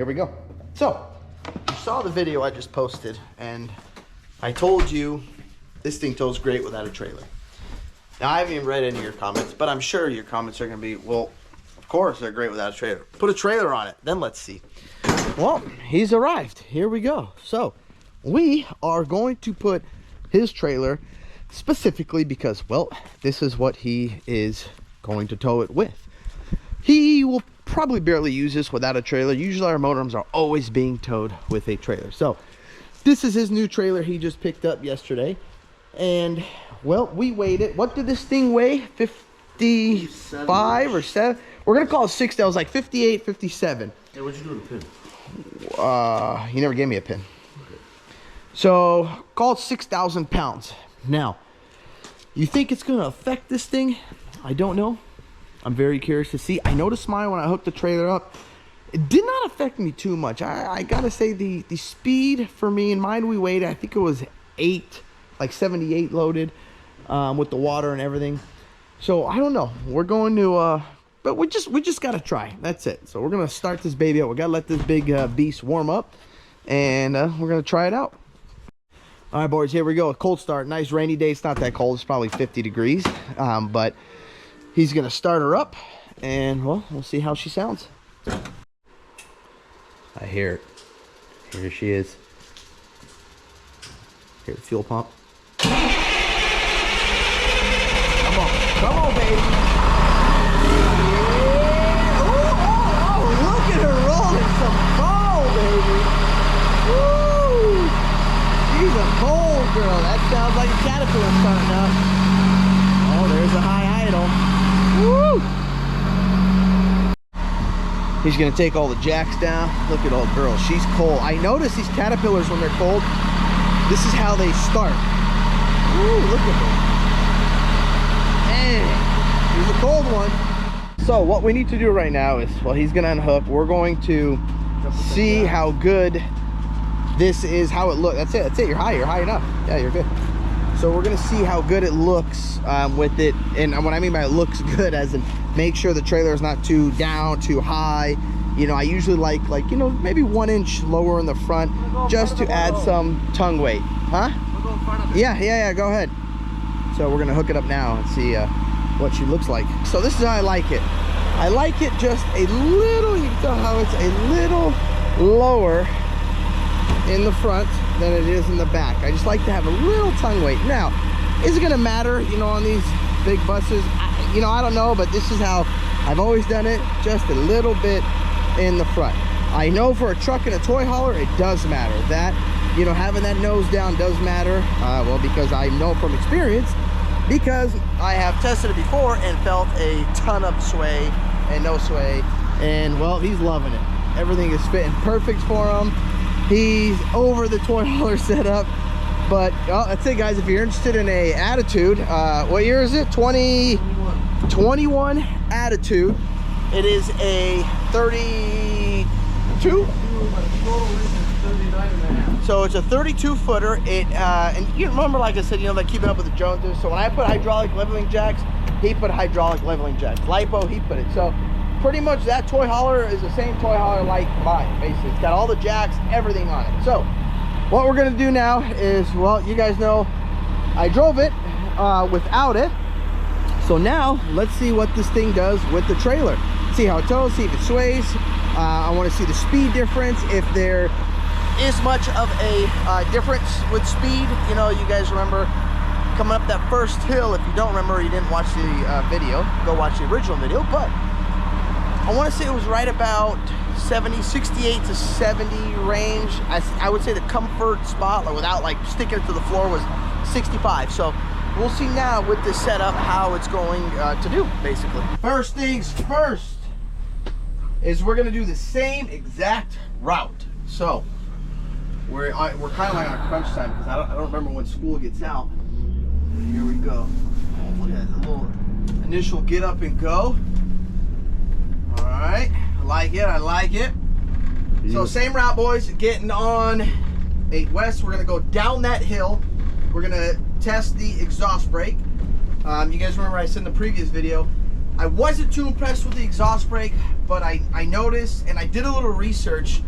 Here we go. So, you saw the video I just posted, and I told you this thing tows great without a trailer. Now, I haven't even read any of your comments, but I'm sure your comments are going to be, well, of course they're great without a trailer. Put a trailer on it, then let's see. Well, he's arrived. Here we go. So, we are going to put his trailer specifically because, well, this is what he is going to tow it with. He will probably barely use this without a trailer. Usually our motorhomes are always being towed with a trailer. So this is his new trailer he just picked up yesterday. And well, we weighed it. What did this thing weigh? 55 or 7? We're gonna call it 60. I was like 58, 57. Hey, what'd you do with the pin? He never gave me a pin. Okay. So call it 6,000 pounds. Now, you think it's gonna affect this thing? I don't know. I'm very curious to see. I noticed mine when I hooked the trailer up. It did not affect me too much. I gotta say the speed for me and mine, we weighed, I think it was 8, like 78 loaded with the water and everything. So I don't know. We're going to, but we just gotta try. That's it. So we're gonna start this baby out. We gotta let this big beast warm up, and we're gonna try it out. All right, boys, here we go. A cold start. Nice rainy day. It's not that cold. It's probably 50 degrees, but he's gonna start her up, and well, we'll see how she sounds. I hear it. Here she is. Hear the fuel pump. Come on, baby. Yeah. Oh, look at her rolling some ball, baby. Woo! She's a cold girl. That sounds like a caterpillar starting up. Oh, there's a high idle. Woo! He's gonna take all the jacks down. Look at old girl, she's cold. I notice these caterpillars when they're cold, this is how they start. Ooh, look at her. Dang, she's a cold one. So what we need to do right now is, well, he's gonna unhook. We're going to see how good this is, how it looks. That's it, you're high enough. Yeah, you're good. So we're gonna see how good it looks with it, and what I mean by it looks good, as in make sure the trailer is not too down, too high. You know, I usually like you know, maybe 1 inch lower in the front, just to add some tongue weight. Huh? We'll go in front of it. Yeah, go ahead. So we're gonna hook it up now and see what she looks like. So this is how I like it. I like it just a little, you can tell how it's a little lower in the front than it is in the back. I just like to have a little tongue weight. Now, is it gonna matter, you know, on these big buses? You know, I don't know, but this is how I've always done it, just a little bit in the front. I know for a truck and a toy hauler, it does matter. That, you know, having that nose down does matter. Well, because I know from experience, because I have tested it before and felt a ton of sway and no sway. And well, he's loving it. Everything is fitting perfect for him. He's over the toy hauler setup. But well, that's it, guys. If you're interested in a Attitude, what year is it? 21 Attitude. It is a 32. So it's a 32 footer. It and you remember, like I said, you know, like keeping up with the Joneses. So when I put hydraulic leveling jacks, he put hydraulic leveling jacks. Lipo, he put it. So pretty much that toy hauler is the same toy hauler like mine, basically. It's got all the jacks, everything on it. So what we're gonna do now is, well, you guys know I drove it without it. So now let's see what this thing does with the trailer. See how it tows, see if it sways. I want to see the speed difference, if there is much of a difference with speed. You know, you guys remember coming up that first hill. If you don't remember, you didn't watch the video, go watch the original video. But I want to say it was right about 68 to 70 range. I would say the comfort spot, like without like sticking it to the floor, was 65. So we'll see now with this setup how it's going to do, basically. First things first is we're gonna do the same exact route. So we're kind of like on a crunch time because I don't remember when school gets out. Here we go. Look at the little initial get up and go. All right, I like it. So same route, boys. Getting on 8 West, we're gonna go down that hill. We're gonna test the exhaust brake. You guys remember I said in the previous video, I wasn't too impressed with the exhaust brake, but I noticed, and I did a little research.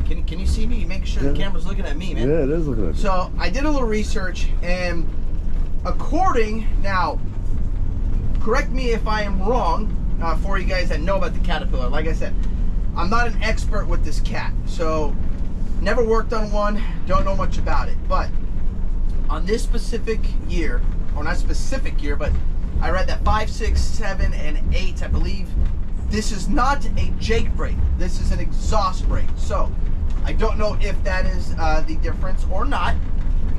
Can you see me? Make sure the camera's looking at me, man. Yeah, it is looking at you. So I did a little research, and now, correct me if I am wrong, for you guys that know about the Caterpillar. Like I said, I'm not an expert with this cat, so never worked on one, don't know much about it. But on this specific year, or not specific year, but I read that 5, 6, 7, and 8, I believe, this is not a Jake brake. This is an exhaust brake. So I don't know if that is the difference or not,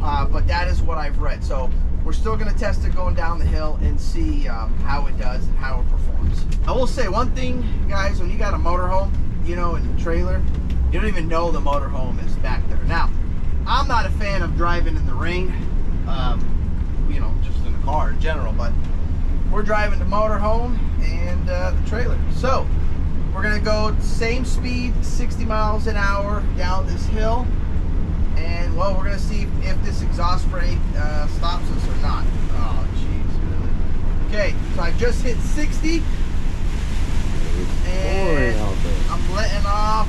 but that is what I've read. So we're still going to test it going down the hill and see how it does and how it performs. I will say one thing, guys, when you got a motorhome, you know, in the trailer, you don't even know the motorhome is back there. Now, I'm not a fan of driving in the rain, you know, just in the car in general, but we're driving the motorhome and the trailer. So we're gonna go same speed, 60 miles an hour down this hill, and well, we're gonna see if this exhaust brake stops us or not. Oh jeez, really? Okay, so I just hit 60 and I'm letting off.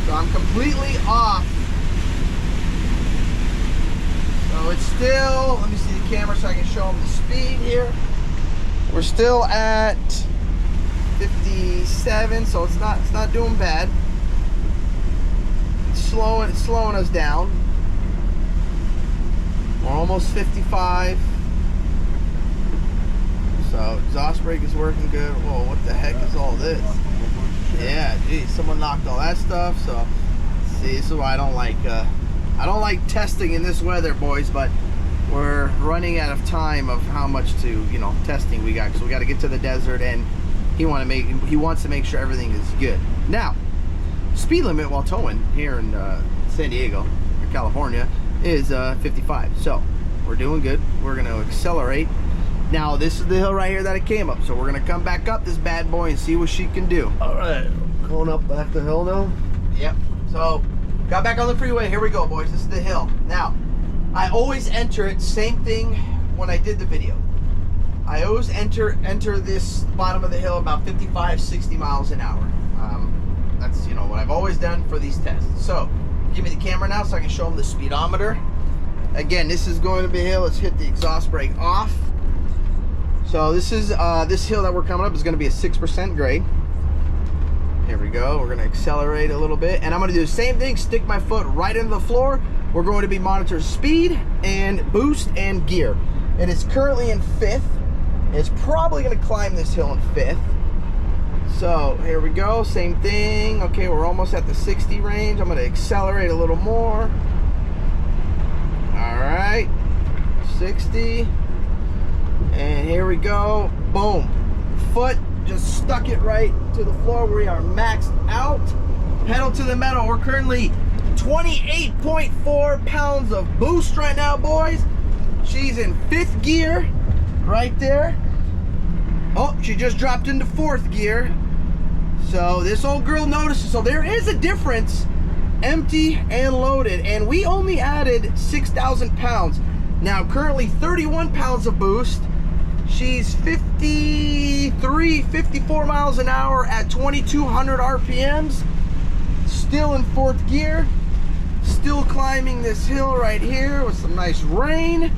So I'm completely off. So it's still, let me see the camera so I can show them the speed here. We're still at 57, so it's not doing bad. It's slowing us down. We're almost 55. So exhaust brake is working good. Whoa, what the heck is all this? Yeah, geez, someone knocked all that stuff. So see, this is why I don't like testing in this weather, boys, but we're running out of time of how much testing we got, because we got to get to the desert, and he wants to make sure everything is good. Now, speed limit while towing here in San Diego or California is 55. So we're doing good. We're going to accelerate. Now this is the hill right here that it came up, so we're going to come back up this bad boy and see what she can do. All right, going up back the hill now. Yep. So got back on the freeway. Here we go, boys. This is the hill. Now, I always enter it, same thing when I did the video. I always enter this bottom of the hill about 55, 60 miles an hour. That's, you know, what I've always done for these tests. So, give me the camera now so I can show them the speedometer. Again, this is going to be a hill. Let's hit the exhaust brake off. So this is this hill that we're coming up is going to be a 6% grade. Here we go. We're going to accelerate a little bit, and I'm going to do the same thing. Stick my foot right into the floor. We're going to be monitoring speed and boost and gear. It is currently in 5th. It's probably going to climb this hill in 5th. So here we go. Same thing. Okay, we're almost at the 60 range. I'm going to accelerate a little more. All right, 60. And here we go. Boom. Foot just stuck it right to the floor. We are maxed out. Pedal to the metal. We're currently 28.4 pounds of boost right now, boys. She's in 5th gear right there. Oh, she just dropped into 4th gear. So this old girl notices. So there is a difference, empty and loaded. And we only added 6,000 pounds. Now currently 31 pounds of boost. She's 53, 54 miles an hour at 2,200 RPMs. Still in 4th gear. Still climbing this hill right here with some nice rain.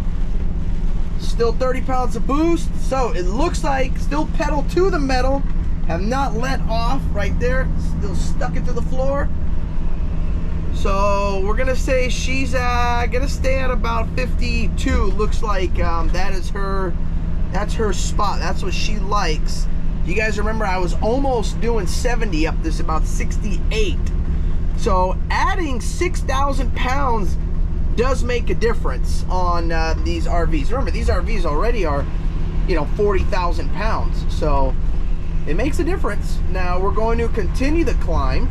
Still 30 pounds of boost. So it looks like still pedal to the metal. Have not let off right there. Still stuck it to the floor. So we're gonna say she's gonna stay at about 52. Looks like that's her spot. That's what she likes. You guys remember I was almost doing 70 up this, about 68. So adding 6,000 pounds does make a difference on these RVs. Remember, these RVs already are, you know, 40,000 pounds. So it makes a difference. Now we're going to continue the climb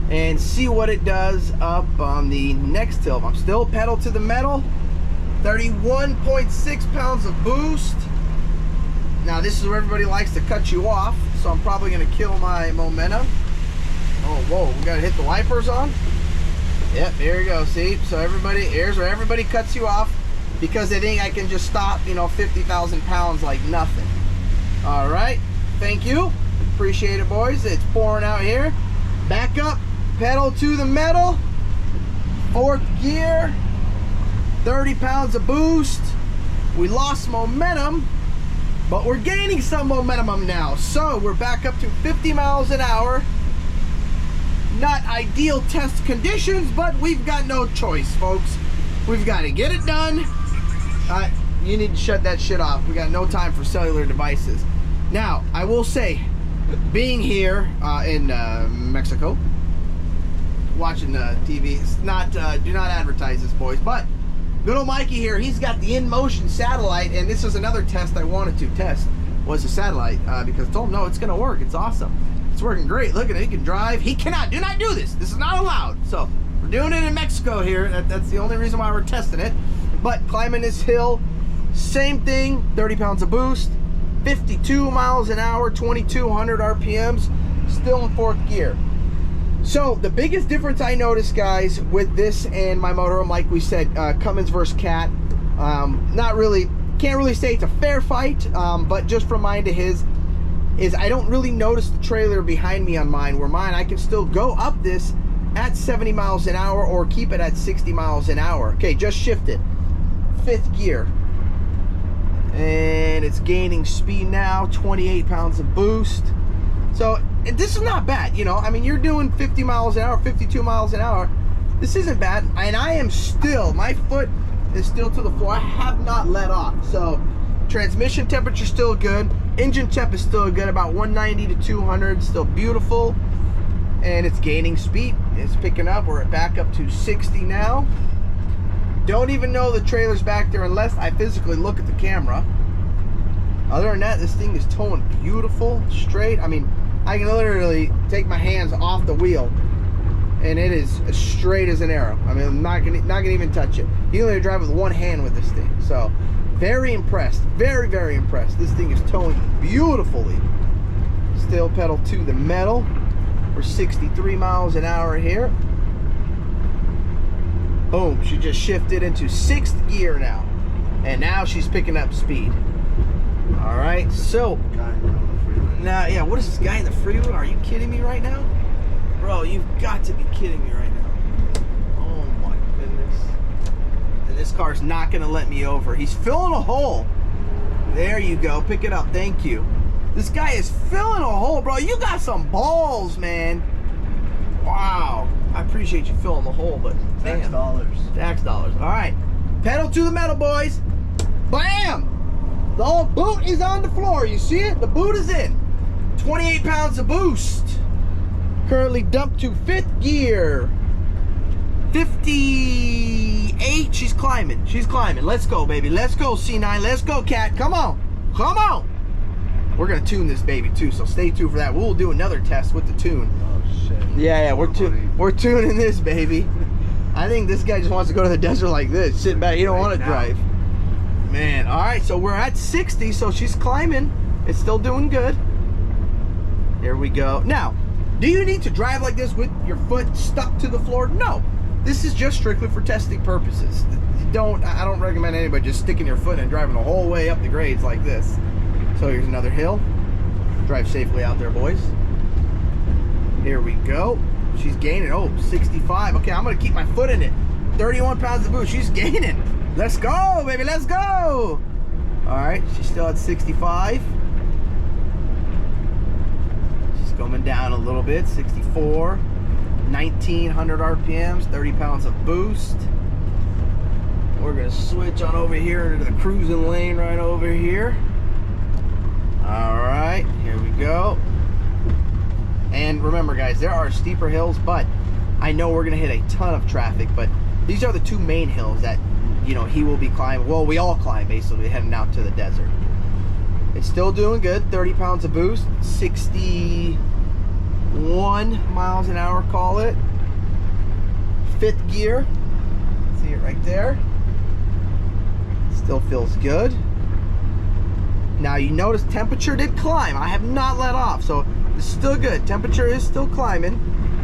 and see what it does up on the next hill. I'm still pedal to the metal. 31.6 pounds of boost. Now this is where everybody likes to cut you off, so I'm probably gonna kill my momentum. Oh, whoa, we gotta hit the wipers on. Yep, there you go, see? So everybody, here's where everybody cuts you off because they think I can just stop, you know, 50,000 pounds like nothing. All right, thank you. Appreciate it, boys. It's pouring out here. Back up, pedal to the metal. 4th gear, 30 pounds of boost. We lost momentum, but we're gaining some momentum now. So we're back up to 50 miles an hour. Not ideal test conditions, but we've got no choice, folks. We've got to get it done. You need to shut that shit off. We got no time for cellular devices. Now, I will say, being here in Mexico, watching TV, it's not, do not advertise this, boys, but good old Mikey here, he's got the InMotion satellite, and this is another test I wanted to test, was the satellite, because I told him, no, it's going to work. It's awesome. It's working great. Look at it. He can drive. He cannot. Do not do this. This is not allowed. So we're doing it in Mexico here. That's the only reason why we're testing it. But climbing this hill, same thing. 30 pounds of boost, 52 miles an hour, 2,200 RPMs, still in 4th gear. So the biggest difference I noticed, guys, with this and my motorhome, like we said, Cummins versus Cat, not really, can't really say it's a fair fight, but just from mine to his, is I don't really notice the trailer behind me on mine, where mine I can still go up this at 70 miles an hour or keep it at 60 miles an hour. Okay, just shifted. 5th gear. And it's gaining speed now, 28 pounds of boost. So this is not bad, you know. I mean, you're doing 50 miles an hour, 52 miles an hour. This isn't bad. And I am still, my foot is still to the floor. I have not let off. So transmission temperature still good. Engine temp is still good, about 190 to 200, still beautiful. And it's gaining speed. It's picking up. We're back up to 60 now. Don't even know the trailer's back there unless I physically look at the camera. Other than that, this thing is towing beautiful, straight. I mean, I can literally take my hands off the wheel and it is as straight as an arrow. I mean, I'm not gonna even touch it. You can literally drive with one hand with this thing. So very impressed, very, very impressed. This thing is towing beautifully. Still pedal to the metal. We're 63 miles an hour here. Boom, she just shifted into 6th gear now. And now she's picking up speed. All right, so now, yeah, what is this guy in the freeway? Are you kidding me right now? Bro, you've got to be kidding me right now. Oh my goodness. And this car's not gonna let me over. He's filling a hole. There you go, pick it up, thank you. This guy is filling a hole, bro. You got some balls, man. Wow. I appreciate you filling the hole, but tax dollars. Tax dollars. All right. Pedal to the metal, boys. Bam! The whole boot is on the floor. You see it? The boot is in. 28 pounds of boost. Currently dumped to 5th gear. 58. She's climbing. She's climbing. Let's go, baby. Let's go, C9. Let's go, Cat. Come on. Come on. We're going to tune this baby, too, so stay tuned for that. We'll do another test with the tune. Oh, shit. Yeah, we're tuning this, baby. I think this guy just wants to go to the desert like this. Sit back. He don't want to drive. Man, all right, so we're at 60, so she's climbing. It's still doing good. Here we go. Now, do you need to drive like this with your foot stuck to the floor? No. This is just strictly for testing purposes. I don't recommend anybody just sticking your foot and driving the whole way up the grades like this. So here's another hill. Drive safely out there, boys. Here we go. She's gaining. Oh, 65. Okay, I'm going to keep my foot in it. 31 pounds of boost. She's gaining. Let's go, baby. Let's go. All right. She's still at 65. She's coming down a little bit. 64. 1,900 RPMs. 30 pounds of boost. We're going to switch on over here into the cruising lane right over here. All right. Here we go. And remember, guys, there are steeper hills, but I know we're going to hit a ton of traffic, but these are the two main hills that, you know, he will be climbing. Well, we all climb, basically, heading out to the desert. It's still doing good. 30 pounds of boost. 61 miles an hour, call it. 5th gear. See it right there. Still feels good. Now, you notice temperature did climb. I have not let off, so it's still good. Temperature is still climbing,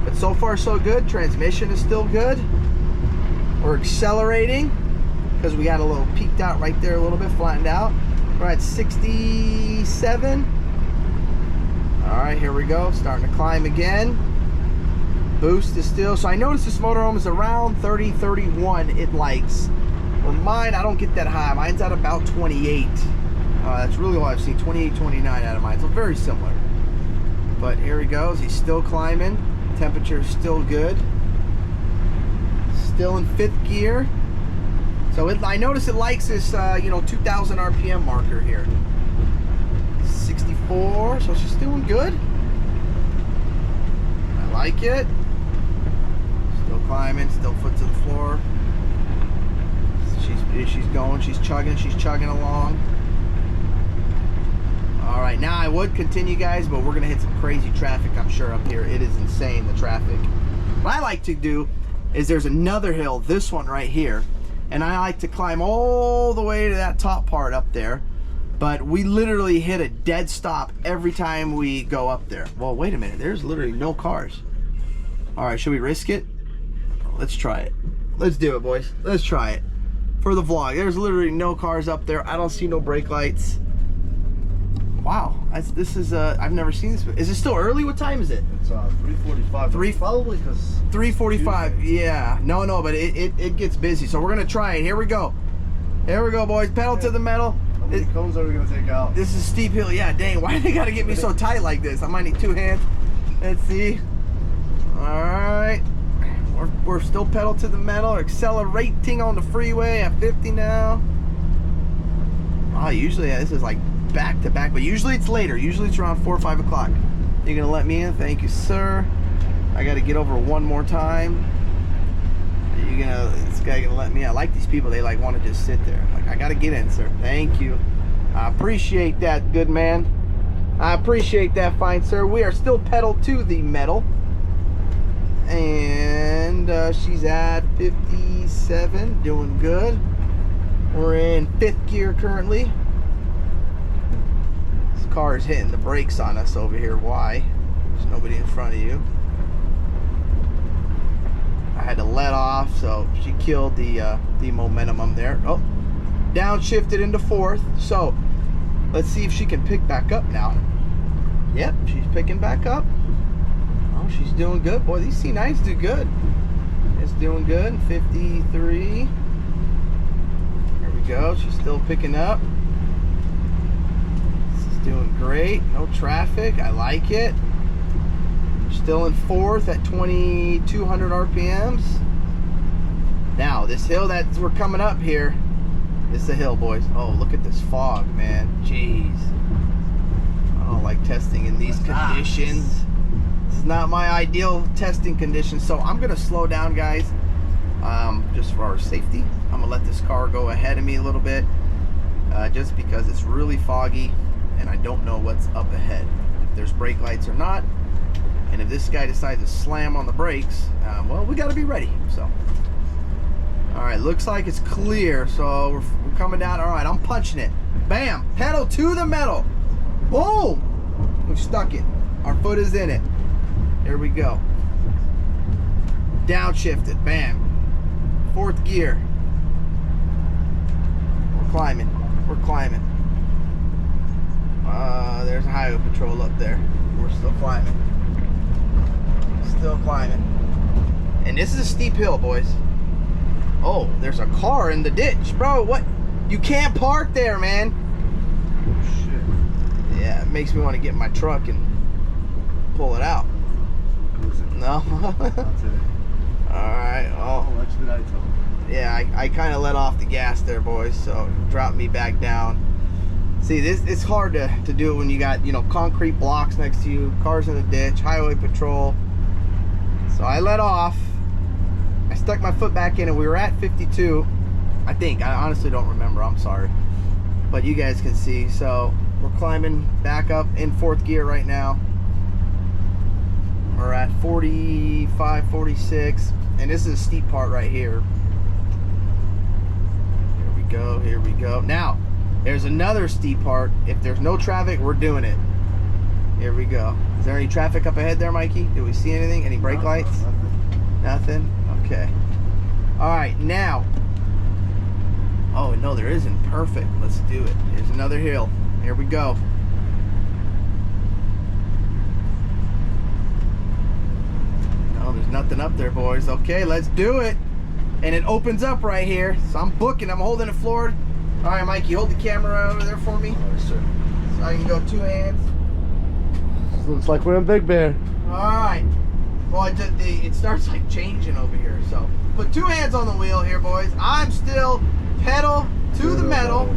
but so far so good. Transmission is still good. We're accelerating because we got a little peaked out right there, a little bit flattened out. We're at 67. All right, here we go. Starting to climb again. Boost is still, so I noticed this motorhome is around 30, 31 it likes. For mine, I don't get that high. Mine's at about 28. That's really all I've seen, 28, 29 out of mine. So very similar. But here he goes. He's still climbing. Temperature is still good. Still in 5th gear. So I notice it likes this, 2,000 RPM marker here. 64. So she's doing good. I like it. Still climbing. Still foot to the floor. She's going. She's chugging along. All right, now I would continue, guys, but we're gonna hit some crazy traffic, I'm sure, up here. It is insane, the traffic. What I like to do is there's another hill, this one right here, and I like to climb all the way to that top part up there, but we literally hit a dead stop every time we go up there. Well, wait a minute, there's literally no cars. All right, should we risk it? Let's try it. Let's do it, boys. Let's try it for the vlog. There's literally no cars up there. I don't see no brake lights. Wow, this is I've never seen this. Is it still early? What time is it? It's 3:45. Probably because 3:45. Yeah, no, but it gets busy. So we're gonna try it. Here we go. Here we go, boys. Pedal to the metal. How many cones are we gonna take out? This is a steep hill. Yeah, dang. Why do they gotta get me so tight like this? I might need 2 hands. Let's see. All right. We're still pedal to the metal. Accelerating on the freeway at 50 now. Oh, usually this is like back to back, but usually it's later. Usually it's around 4 or 5 o'clock. You're gonna let me in? Thank you, sir. I gotta get over one more time. This guy gonna let me in? I like these people. They like want to just sit there. Like, I gotta get in, sir. Thank you. I appreciate that, good man. I appreciate that, fine sir. We are still pedal to the metal. And she's at 57, doing good. We're in 5th gear currently. This car is hitting the brakes on us over here. Why? There's nobody in front of you. I had to let off, so she killed the momentum there. Oh, downshifted into 4th. So let's see if she can pick back up now. Yep, she's picking back up. Oh, she's doing good. Boy, these C9s do good. It's doing good. 53. There we go. She's still picking up. This is doing great. No traffic. I like it. Still in 4th at 2,200 RPMs. Now, this hill that we're coming up here, this is the hill, boys. Oh, look at this fog, man. Jeez. I don't like testing in these conditions. This is not my ideal testing condition, so I'm gonna slow down, guys, just for our safety. I'm gonna let this car go ahead of me a little bit, just because it's really foggy and I don't know what's up ahead, if there's brake lights or not, and if this guy decides to slam on the brakes, well, we got to be ready. So all right, looks like it's clear, so we're coming down. All right, I'm punching it. Bam, pedal to the metal. Boom, we've stuck it. Our foot is in it. There we go. Downshifted. Bam. 4th gear. We're climbing. We're climbing. There's a highway patrol up there. We're still climbing. Still climbing. And this is a steep hill, boys. Oh, there's a car in the ditch. Bro, what? You can't park there, man. Oh, shit. Yeah, it makes me want to get in my truck and pull it out. No. Alright, oh. Yeah, I kind of let off the gas there, boys, so it dropped me back down. See, it's hard to do it when you got, concrete blocks next to you, cars in the ditch, highway patrol. So I let off. I stuck my foot back in and we were at 52. I think. I honestly don't remember. I'm sorry. But you guys can see. So we're climbing back up in 4th gear right now. We're at 45, 46, and this is a steep part right here. Here we go, here we go. Now, there's another steep part. If there's no traffic, we're doing it. Here we go. Is there any traffic up ahead there, Mikey? Do we see anything? Any brake lights? Nothing? Okay. All right, now. Oh, no, there isn't. Perfect. Let's do it. Here's another hill. Here we go. nothing up there, boys. Okay, let's do it. And it opens up right here. So I'm booking. I'm holding it floored. All right, Mike, you hold the camera over there for me. All right, sir. So I can go 2 hands. This looks like we're in Big Bear. All right. Well, it starts like changing over here. So put 2 hands on the wheel here, boys. I'm still pedal to the metal.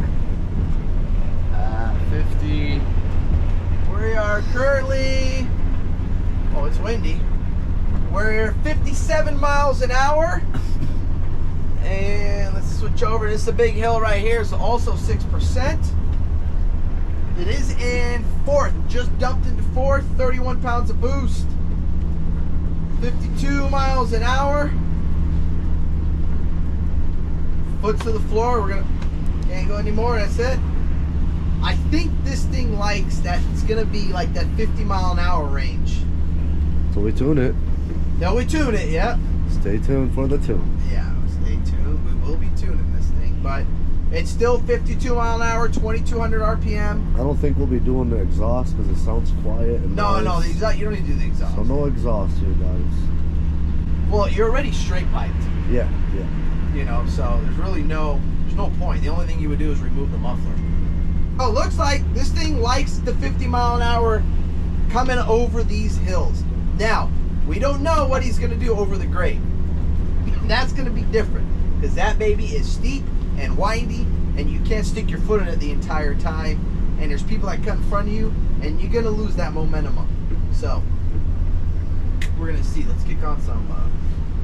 50. We are currently, oh, it's windy. We're 57 miles an hour. And let's switch over. This is a big hill right here. It's also 6%. It is in 4th. Just dumped into 4th. 31 pounds of boost. 52 miles an hour. Foot to the floor. Can't go anymore. That's it. I think this thing likes that. It's gonna be like that 50 mile an hour range. So we tune it. No, we tune it. Yep. Stay tuned for the tune. Yeah, stay tuned. We will be tuning this thing, but it's still 52 mile an hour, 2,200 RPM. I don't think we'll be doing the exhaust because it sounds quiet. And No, nice. the exhaust. You don't need to do the exhaust. So no exhaust here, guys. Well, you're already straight piped. Yeah. You know, so there's really no point. The only thing you would do is remove the muffler. Oh, looks like this thing likes the 50 mile an hour coming over these hills. Now, we don't know what he's going to do over the grade. That's going to be different because that baby is steep and windy and you can't stick your foot in it the entire time. And there's people that come in front of you and you're going to lose that momentum. So, we're going to see. Let's kick on some...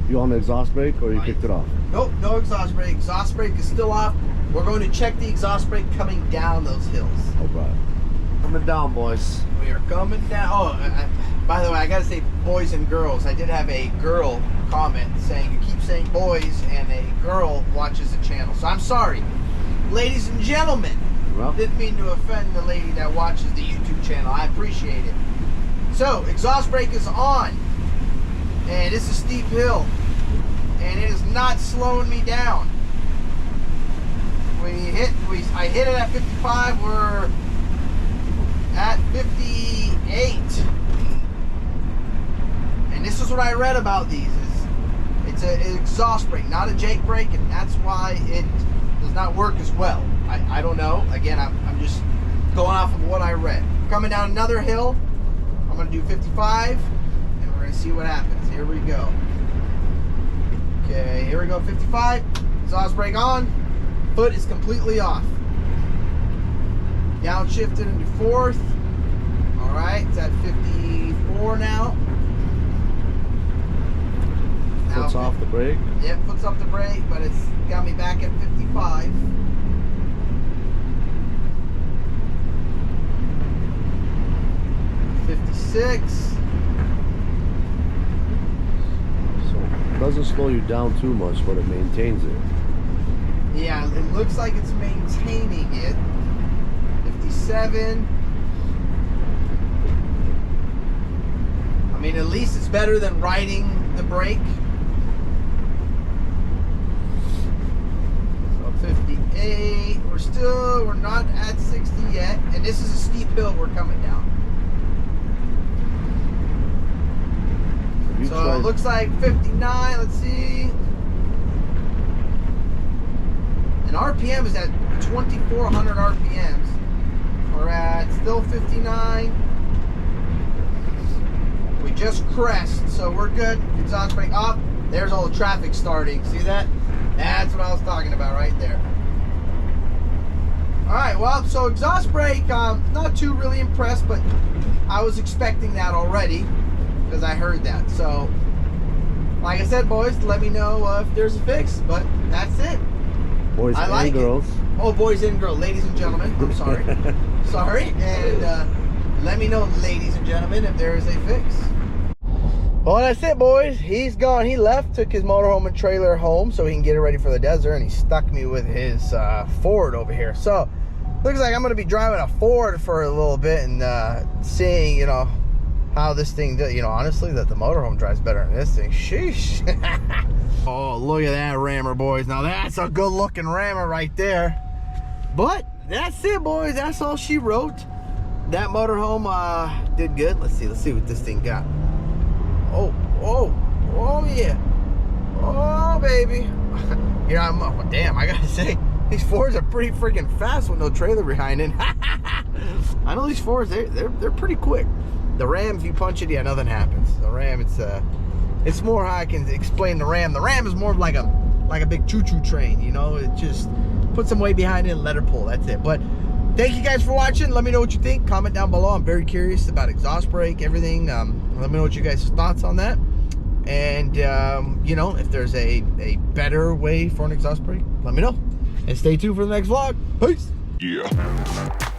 You on the exhaust brake or you kicked it off? Nope, no exhaust brake. Exhaust brake is still off. We're going to check the exhaust brake coming down those hills. All right. Coming down, boys. We are coming down. Oh, by the way, I got to say boys and girls. I did have a girl comment saying, you keep saying boys, and a girl watches the channel. So I'm sorry. Ladies and gentlemen, Well, didn't mean to offend the lady that watches the YouTube channel. I appreciate it. So, exhaust brake is on. And it's a steep hill. And it is not slowing me down. I hit it at 55. We're at 58. And this is what I read about these. It's an exhaust brake, not a Jake brake, and that's why it does not work as well. I don't know. Again, I'm just going off of what I read. Coming down another hill. I'm going to do 55, and we're going to see what happens. Here we go. Okay, here we go, 55. Exhaust brake on. Foot is completely off. Downshifted into 4th. All right, it's at 54 now. foot's off the brake. Yep, foot's off the brake, but it's got me back at 55. So it doesn't slow you down too much, but it maintains it. Yeah, it looks like it's maintaining it. 57. I mean, at least it's better than riding the brake. So 58. We're not at 60 yet. And this is a steep hill we're coming down. So it looks like 59. Let's see. And RPM is at 2,400 RPMs. We're at still 59. We just crest, so we're good. Exhaust brake up. There's all the traffic starting. See that? That's what I was talking about right there. All right, well, so exhaust brake, not too really impressed, but I was expecting that already because I heard that. So, like I said, boys, let me know if there's a fix, but that's it. Boys and girls. Oh, boys and girls, ladies and gentlemen. I'm sorry. Sorry. And let me know, ladies and gentlemen, if there is a fix. Well, that's it, boys. He's gone. He left, took his motorhome and trailer home so he can get it ready for the desert, and he stuck me with his Ford over here. So, looks like I'm going to be driving a Ford for a little bit and seeing, you know, how this thing does. You know, honestly, that the motorhome drives better than this thing. Sheesh. Oh, look at that rammer, boys. Now that's a good looking rammer right there. But that's it, boys. That's all she wrote. That motorhome did good. Let's see what this thing got. Oh, Oh yeah. Oh baby. You know, damn, I gotta say, these Fords are pretty freaking fast with no trailer behind it. I know these Fords, they're pretty quick. The Ram, if you punch it, yeah, nothing happens. The Ram, it's more how I can explain the Ram. The Ram is more like a big choo-choo train, you know. It just put some weight behind it and let her pull. That's it. But thank you guys for watching. Let me know what you think. Comment down below. I'm very curious about exhaust brake, everything. Let me know what you guys' thoughts on that. And, you know, if there's a better way for an exhaust brake, let me know. And stay tuned for the next vlog. Peace. Yeah.